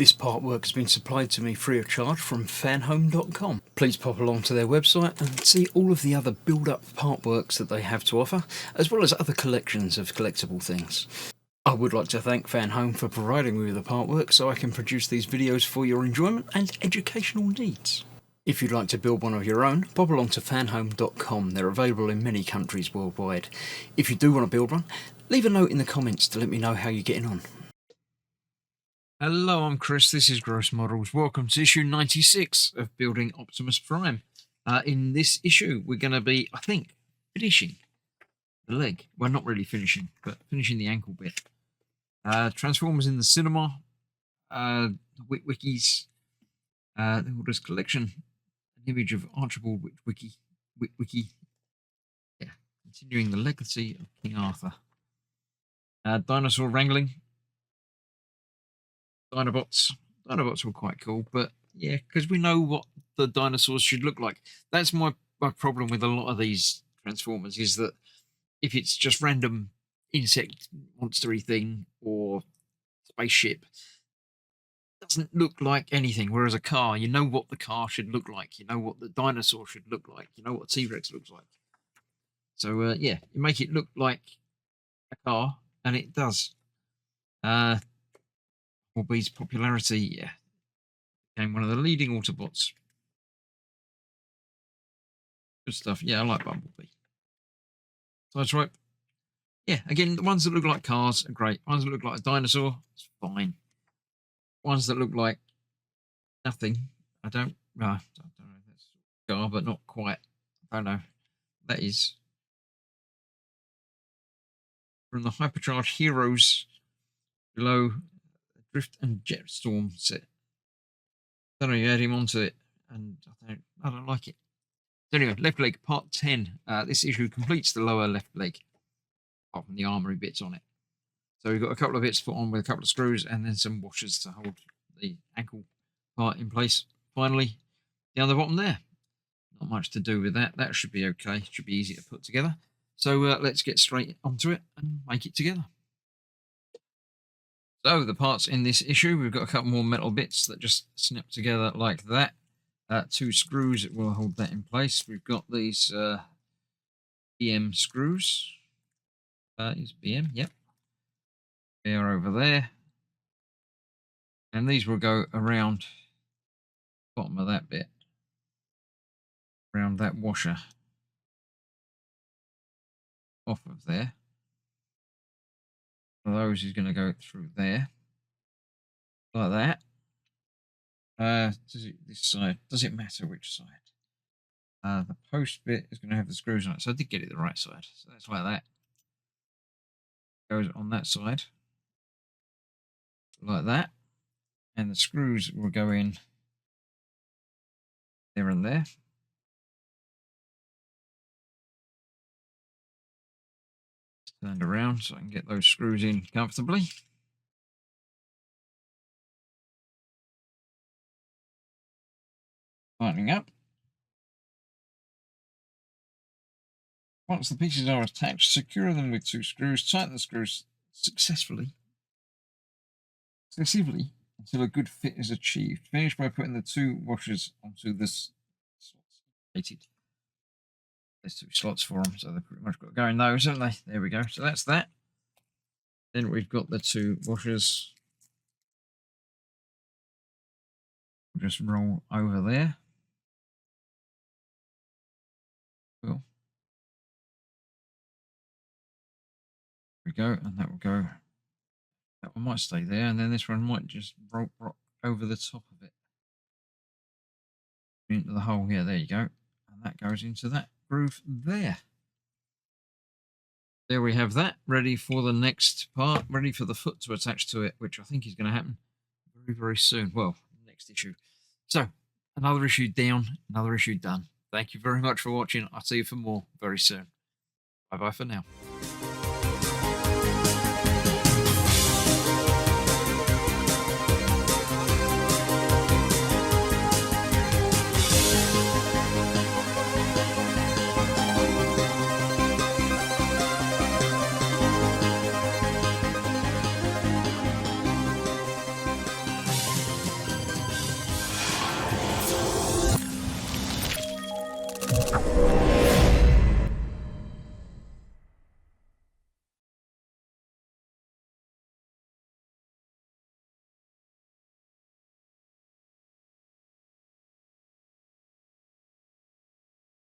This part work has been supplied to me free of charge from Fanhome.com. Please pop along to their website and see all of the other build-up part works that they have to offer, as well as other collections of collectible things. I would like to thank Fanhome for providing me with the part work so I can produce these videos for your enjoyment and educational needs. If you'd like to build one of your own, pop along to fanhome.com. They're available in many countries worldwide. If you do want to build one, leave a note in the comments to let me know how you're getting on. Hello, I'm Chris, this is Gross Models. Welcome to issue 96 of Building Optimus Prime. In this issue, we're going to be, I think, finishing the leg. Well, not really finishing, but finishing the ankle bit. Transformers in the cinema, the Wikis, the Orders collection, an image of Archibald Wiki. Yeah, continuing the legacy of King Arthur. Dinosaur wrangling. Dinobots. Dinobots were quite cool, but yeah, because we know what the dinosaurs should look like. That's my problem with a lot of these Transformers, is that if it's just random insect monstery thing or spaceship, it doesn't look like anything. Whereas a car, you know what the car should look like. You know what the dinosaur should look like. You know what a T-Rex looks like. So yeah, you make it look like a car, and it does. Bumblebee's popularity, became one of the leading Autobots. Good stuff. Yeah, I like Bumblebee. So that's right. Yeah, again, the ones that look like cars are great. Ones that look like a dinosaur, it's fine. Ones that look like nothing, I don't know. That's a car, but not quite. I don't know. That is from the Hypercharged Heroes below Drift and Jetstorm set. I don't know, you add him onto it, and I don't like it. So anyway, left leg, part 10. This issue completes the lower left leg, apart from the armory bits on it. So we've got a couple of bits put on with a couple of screws, and then some washers to hold the ankle part in place. Finally, down the bottom there. Not much to do with that. That should be okay. It should be easy to put together. So let's get straight onto it and make it together. So the parts in this issue, we've got a couple more metal bits that just snap together like that. 2 screws that will hold that in place. We've got these BM screws. Is BM? Yep. They are over there. And these will go around the bottom of that bit. Around that washer. Off of there. One of those is going to go through there. Like that. This side, does it matter which side? The post bit is going to have the screws on it, so I did get it the right side. So that's like that. Goes on that side, like that, and the screws will go in there and there. Turned around so I can get those screws in comfortably. Tightening up. Once the pieces are attached, secure them with 2 screws. Tighten the screws successively until a good fit is achieved. Finish by putting the 2 washers onto this slots. There's 2 slots for them, so they've pretty much got to go in those, haven't they? There we go. So that's that. Then we've got the 2 washers. We'll just roll over there. Cool. There we go, and that will go. That one might stay there, and then this one might just roll over the top of it. Into the hole here, there you go. And that goes into that groove there. There we have that, ready for the next part, ready for the foot to attach to it, which I think is going to happen very, very soon. Well, next issue. So, another issue down, another issue done. Thank you very much for watching. I'll see you for more very soon. Bye-bye for now.